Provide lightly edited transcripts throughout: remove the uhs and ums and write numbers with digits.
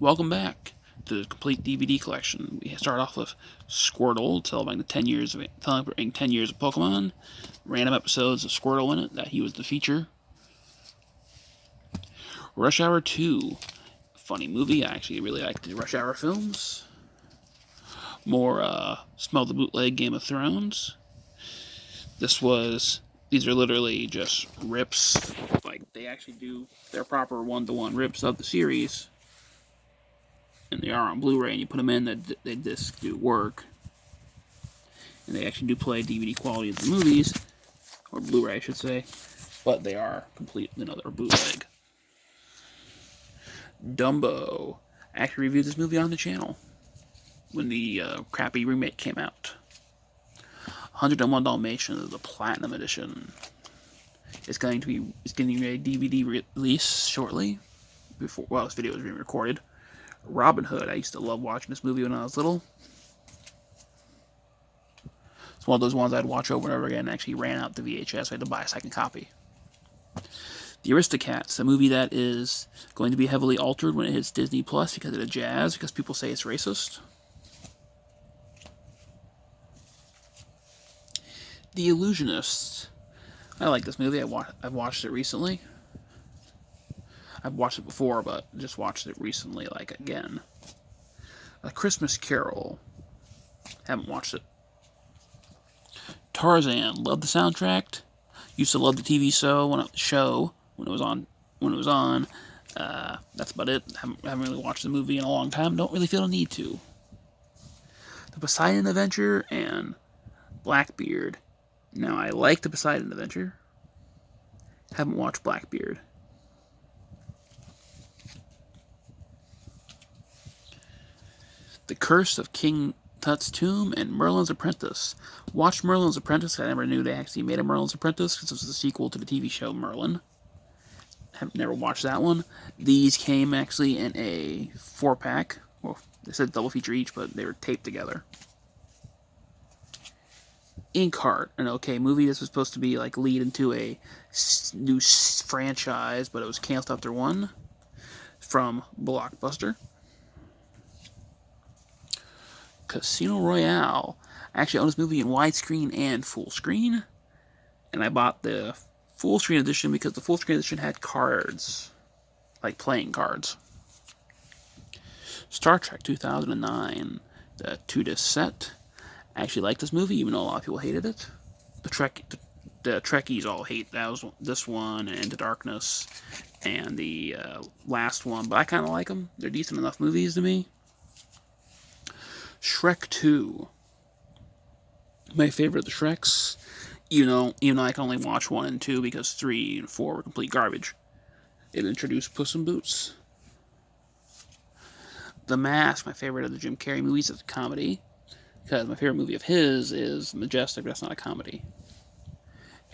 Welcome back to the complete DVD collection. We start off with Squirtle, celebrating 10 years of Pokemon. Random episodes of Squirtle in it, that he was the feature. Rush Hour 2, funny movie. I actually really liked the Rush Hour films. More Smell the Bootleg Game of Thrones. These are literally just rips. Like, they actually do their proper one-to-one rips of the series. And they are on Blu-ray, and you put them in, the discs do work. And they actually do play DVD quality of the movies, or Blu-ray, I should say, but they are complete, they're bootleg. Dumbo. I actually reviewed this movie on the channel when the crappy remake came out. 101 Dalmatians, the Platinum Edition. It's getting a DVD release shortly. This video is being recorded. Robin Hood. I used to love watching this movie when I was little. It's one of those ones I'd watch over and over again and actually ran out the VHS. I had to buy a second copy. The Aristocats, a movie that is going to be heavily altered when it hits Disney Plus because of the jazz, because people say it's racist. The Illusionists. I like this movie. I've watched it recently. I've watched it before, but just watched it recently, like, again. A Christmas Carol. Haven't watched it. Tarzan. Love the soundtrack. Used to love the TV show when it was on. That's about it. Haven't really watched the movie in a long time. Don't really feel a need to. The Poseidon Adventure and Blackbeard. Now, I like the Poseidon Adventure. Haven't watched Blackbeard. The Curse of King Tut's Tomb and Merlin's Apprentice. Watched Merlin's Apprentice. I never knew they actually made a Merlin's Apprentice because it was the sequel to the TV show Merlin. Have never watched that one. These came actually in a 4-pack. Well, they said double feature each, but they were taped together. Inkheart, an okay movie. This was supposed to be like lead into a new franchise, but it was canceled after one. From Blockbuster. Casino Royale. I actually own this movie in widescreen and full screen. And I bought the full screen edition because the full screen edition had cards. Like playing cards. Star Trek 2009. The 2-disc set. I actually like this movie, even though a lot of people hated it. The Trekkies all hate this one, and Into Darkness, and the last one. But I kind of like them. They're decent enough movies to me. Shrek 2. My favorite of the Shreks. Even though I can only watch 1 and 2 because 3 and 4 were complete garbage. It introduced Puss in Boots. The Mask, my favorite of the Jim Carrey movies, is a comedy. Because my favorite movie of his is Majestic, but that's not a comedy.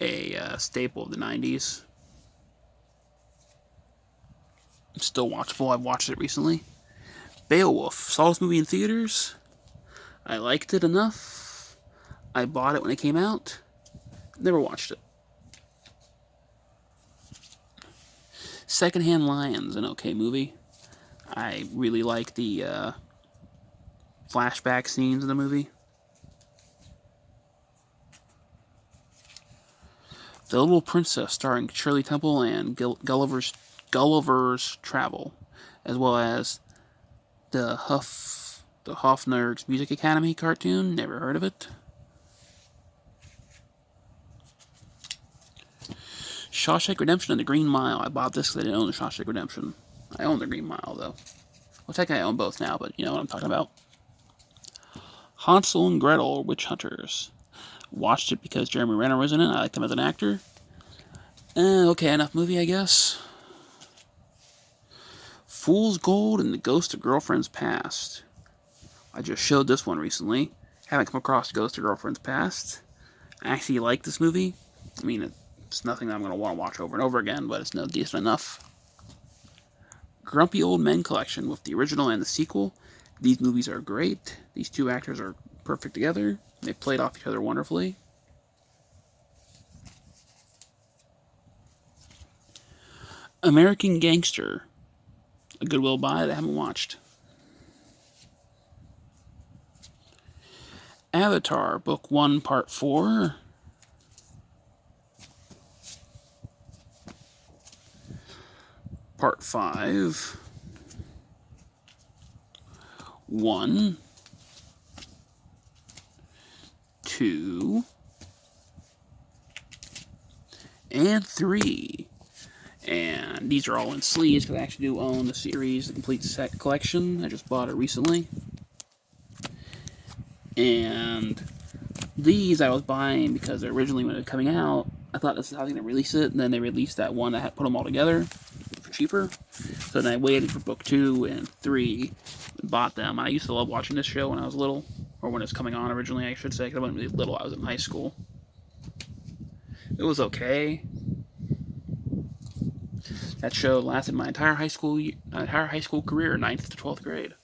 A staple of the 90s. Still watchable. I've watched it recently. Beowulf. Saw this movie in theaters. I liked it enough. I bought it when it came out. Never watched it. Secondhand Lions, an okay movie. I really like the flashback scenes in the movie. The Little Princess, starring Shirley Temple and Gulliver's Travel, as well as the Hofnergs Music Academy cartoon. Never heard of it. Shawshank Redemption and The Green Mile. I bought this because I didn't own the Shawshank Redemption. I own The Green Mile, though. Well, technically I own both now, but you know what I'm talking about. Hansel and Gretel, Witch Hunters. Watched it because Jeremy Renner was in it. I liked him as an actor. Okay, enough movie, I guess. Fool's Gold and the Ghost of Girlfriend's Past. I just showed this one recently. Haven't come across Ghost of Girlfriend's Past. I actually like this movie. I mean, it's nothing that I'm going to want to watch over and over again, but it's decent enough. Grumpy Old Men Collection with the original and the sequel. These movies are great. These two actors are perfect together. They played off each other wonderfully. American Gangster. a Goodwill buy that I haven't watched. Avatar, Book 1, Part 4. Part 5. 1, 2, and 3. And these are all in sleeves because I actually do own the series, the complete set collection. I just bought it recently. And these I was buying because originally when it was coming out, I thought this is how they're going to release it. And then they released that one that had put them all together for cheaper. So then I waited for book 2 and 3 and bought them. I used to love watching this show when I was little. Or when it was coming on originally, I should say. Because I wasn't really little. I was in high school. It was okay. That show lasted my entire high school career, 9th to 12th grade.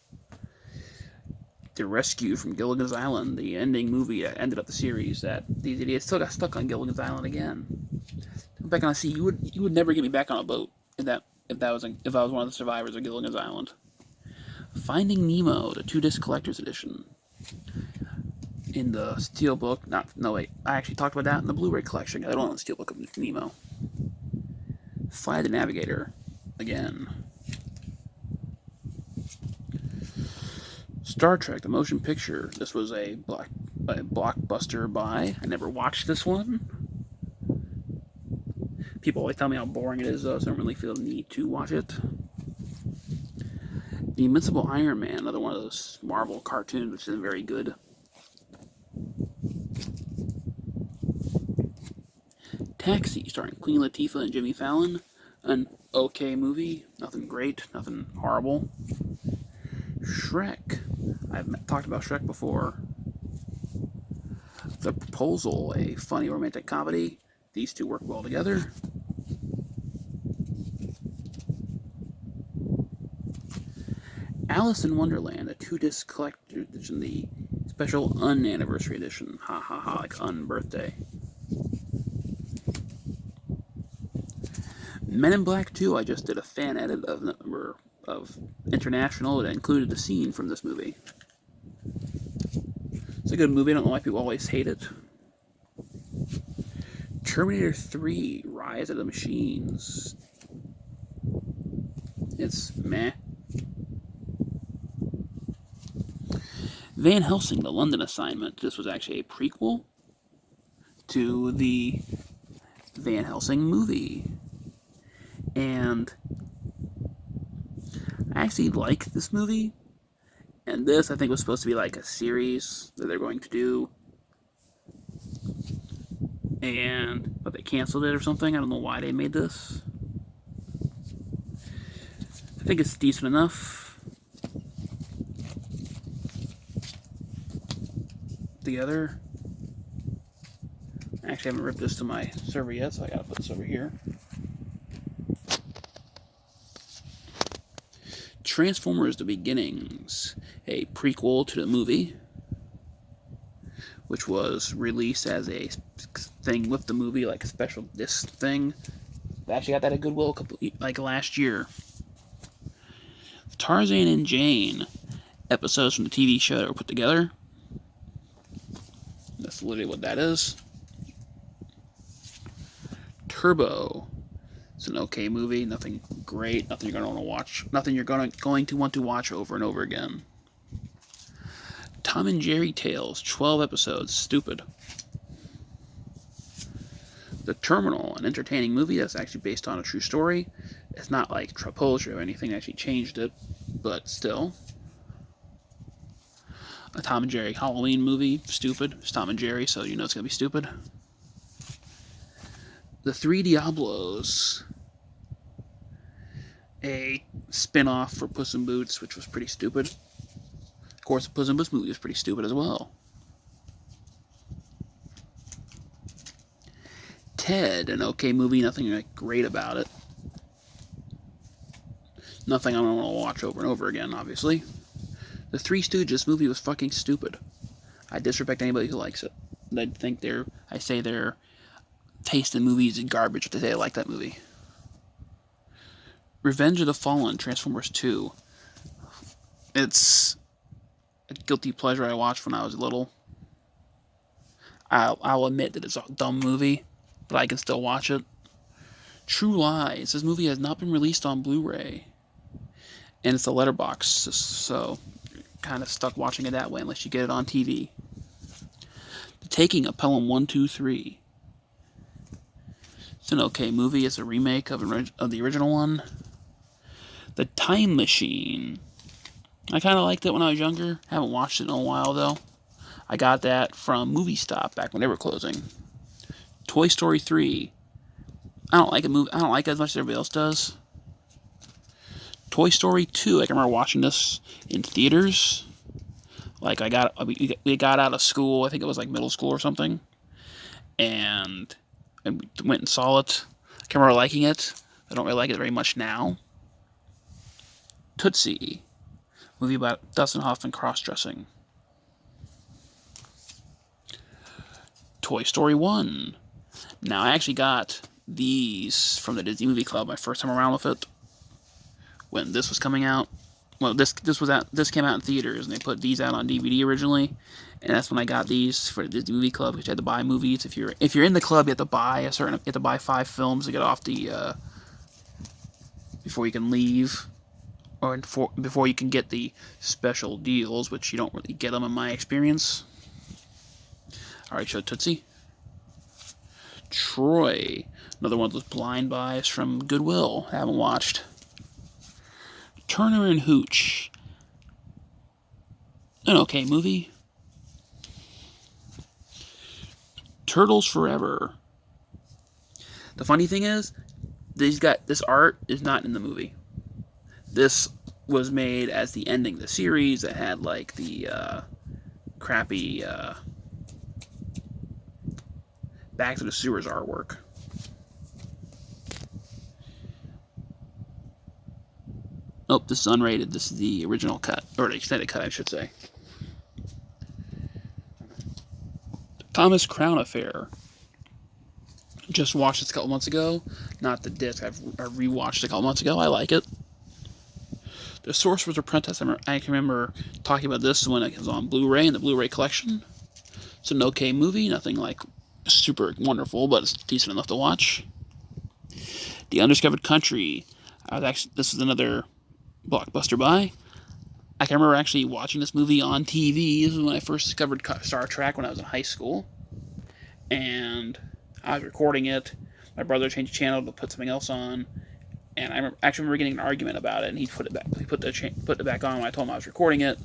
The Rescue from Gilligan's Island, the ending movie that ended up the series, that these idiots still got stuck on Gilligan's Island again. Back on the sea, you would never get me back on a boat if I was one of the survivors of Gilligan's Island. Finding Nemo, the 2-disc collector's edition. In the Steelbook, I actually talked about that in the Blu-ray collection. I don't own the Steelbook of Nemo. Fly the Navigator, again. Star Trek, the motion picture. This was a blockbuster buy. I never watched this one. People always tell me how boring it is, though, so I don't really feel the need to watch it. The Invincible Iron Man, another one of those Marvel cartoons, which isn't very good. Taxi, starring Queen Latifah and Jimmy Fallon. An okay movie. Nothing great, nothing horrible. Shrek. I've talked about Shrek before. The Proposal, a funny romantic comedy. These two work well together. Alice in Wonderland, a 2-disc collector edition, the special Un-anniversary edition. Ha ha ha, like Un-birthday. Men in Black 2, I just did a fan edit of International that included a scene from this movie. It's a good movie, I don't know why people always hate it. Terminator 3, Rise of the Machines. It's meh. Van Helsing, The London Assignment. This was actually a prequel to the Van Helsing movie. And I actually like this movie. And this, I think, was supposed to be like a series that they're going to do. But they canceled it or something. I don't know why they made this. I think it's decent enough. Together. I actually haven't ripped this to my server yet, so I gotta put this over here. Transformers: The Beginnings, a prequel to the movie, which was released as a thing with the movie, like a special disc thing. I actually got that at Goodwill last year. Tarzan and Jane, episodes from the TV show that were put together. That's literally what that is. Turbo. It's an okay movie, nothing great, nothing you're going to want to watch, nothing you're going to want to watch over and over again. Tom and Jerry Tales, 12 episodes, stupid. The Terminal, an entertaining movie that's actually based on a true story. It's not like Trapologio or anything, they actually changed it, but still. A Tom and Jerry Halloween movie, stupid. It's Tom and Jerry, so you know it's going to be stupid. The Three Diablos, a spin-off for Puss in Boots, which was pretty stupid. Of course, the Puss in Boots movie was pretty stupid as well. Ted, an okay movie, nothing like great about it. Nothing I don't want to watch over and over again, obviously. The Three Stooges movie was fucking stupid. I disrespect anybody who likes it. I say their taste in movies is garbage if they say I like that movie. Revenge of the Fallen, Transformers 2. It's a guilty pleasure I watched when I was little. I'll admit that it's a dumb movie, but I can still watch it. True Lies. This movie has not been released on Blu-ray. And it's a letterbox, so kind of stuck watching it that way unless you get it on TV. The Taking of Pelham 123. It's an okay movie. It's a remake of the original one. The Time Machine. I kind of liked it when I was younger. Haven't watched it in a while, though. I got that from Movie Stop back when they were closing. Toy Story 3. I don't like it as much as everybody else does. Toy Story 2. I can remember watching this in theaters. Like, we got out of school. I think it was like middle school or something. And I went and saw it. I can remember liking it. I don't really like it very much now. Tootsie. Movie about Dustin Hoffman cross-dressing. Toy Story 1. Now, I actually got these from the Disney Movie Club my first time around with it. When this was coming out. Well, this came out in theaters, and they put these out on DVD originally. And that's when I got these for the Disney Movie Club, because you had to buy movies. If you're in the club, you have to buy 5 films to get off the before you can leave, or before you can get the special deals, which you don't really get them in my experience. All right, show Tootsie. Troy, another one of those blind buys from Goodwill. I haven't watched. Turner and Hooch. An okay movie. Turtles Forever. The funny thing is, this art is not in the movie. This was made as the ending of the series that had like the crappy Back to the Sewers artwork. Nope, this is unrated. This is the original cut, or the extended cut, I should say. Thomas Crown Affair. Just watched this a couple months ago. Not the disc. I rewatched it a couple months ago. I like it. The Sorcerer's Apprentice. I can remember talking about this when it was on Blu-ray in the Blu-ray collection. It's an okay movie. Nothing like super wonderful, but it's decent enough to watch. The Undiscovered Country. This is another blockbuster buy. I can remember actually watching this movie on TV. This is when I first discovered Star Trek when I was in high school. And I was recording it. My brother changed the channel to put something else on. And I remember getting an argument about it. And he put it back. He put it back on when I told him I was recording it.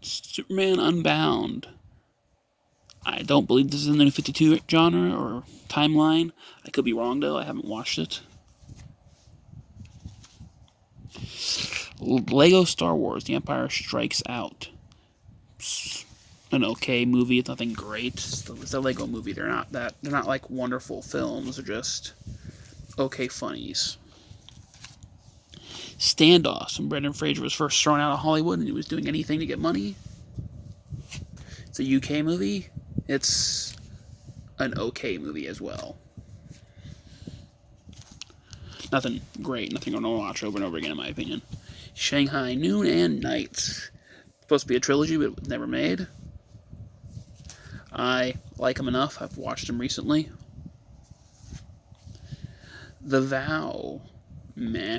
Superman Unbound. I don't believe this is in the New 52 genre or timeline. I could be wrong, though. I haven't watched it. Lego Star Wars: The Empire Strikes Out. It's an okay movie. It's nothing great. It's a Lego movie. They're not like wonderful films. They're just okay funnies. Standoff. When Brendan Fraser was first thrown out of Hollywood and he was doing anything to get money. It's a UK movie. It's an okay movie as well. Nothing great. Nothing I'm going to watch over and over again, in my opinion. Shanghai Noon and Night. Supposed to be a trilogy, but it was never made. I like them enough. I've watched them recently. The Vow. Meh.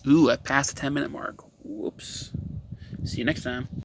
Ooh, I passed the 10-minute mark. Whoops. See you next time.